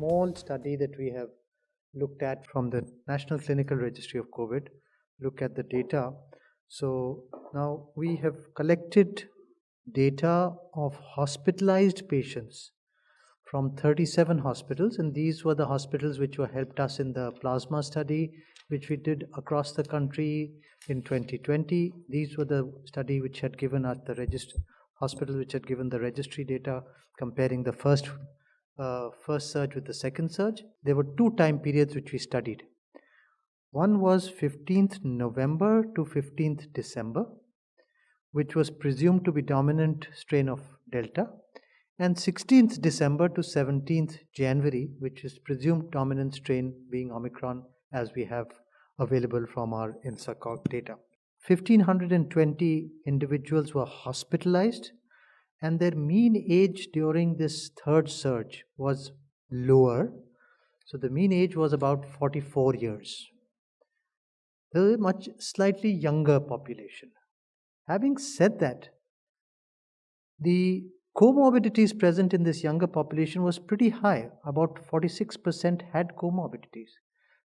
small study that we have looked at from the National Clinical Registry of COVID, look at the data. So now we have collected data of hospitalized patients from 37 hospitals, and these were the hospitals which were helped us in the plasma study which we did across the country in 2020. These were the study which had given us the hospitals which had given the registry data comparing the first surge with the second surge. There were two time periods which we studied. One was 15th November to 15th December, which was presumed to be dominant strain of Delta, and 16th December to 17th January, which is presumed dominant strain being Omicron, as we have available from our INSACOG data. 1,520 individuals were hospitalized, and their mean age during this third surge was lower. So the mean age was about 44 years. There was a much slightly younger population. Having said that, the comorbidities present in this younger population was pretty high. About 46% had comorbidities.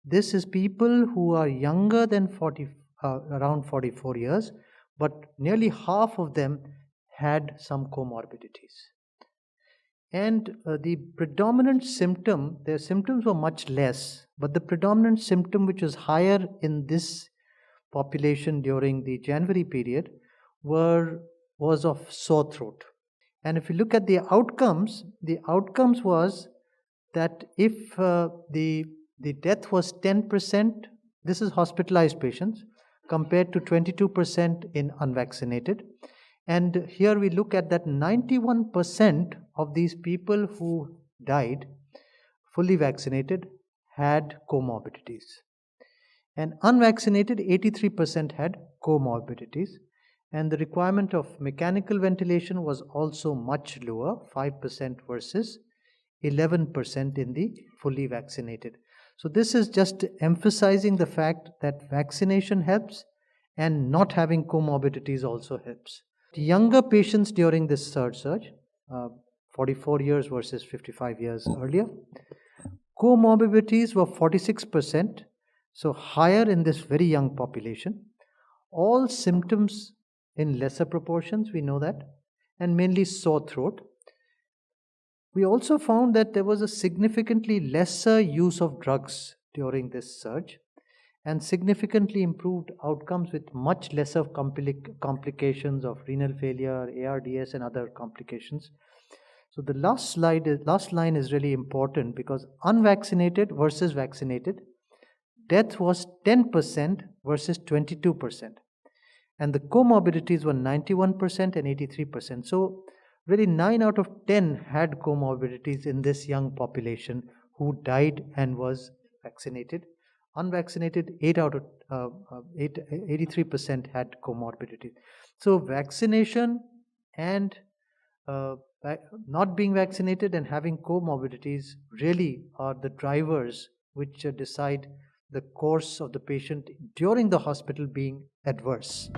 This is people who are younger than around 44 years, but nearly half of them had some comorbidities. And the predominant symptom, their symptoms were much less, but the predominant symptom which was higher in this population during the January period was of sore throat. And if you look at the outcomes was that if the death was 10%, this is hospitalized patients, compared to 22% in unvaccinated. And here we look at that 91% of these people who died, fully vaccinated, had comorbidities. And unvaccinated, 83% had comorbidities. And the requirement of mechanical ventilation was also much lower, 5% versus 11% in the fully vaccinated. So this is just emphasizing the fact that vaccination helps and not having comorbidities also helps. Younger patients during this third surge, 44 years versus 55 years earlier, comorbidities were 46%, so higher in this very young population. All symptoms in lesser proportions, we know that, and mainly sore throat. We also found that there was a significantly lesser use of drugs during this surge and significantly improved outcomes with much lesser complications of renal failure, ARDS, and other complications. So the last line is really important, because unvaccinated versus vaccinated, death was 10% versus 22%. And the comorbidities were 91% and 83%. So really 9 out of 10 had comorbidities in this young population who died and was vaccinated. Unvaccinated, 83% had comorbidities. So vaccination and not being vaccinated and having comorbidities really are the drivers which decide the course of the patient during the hospital being adverse.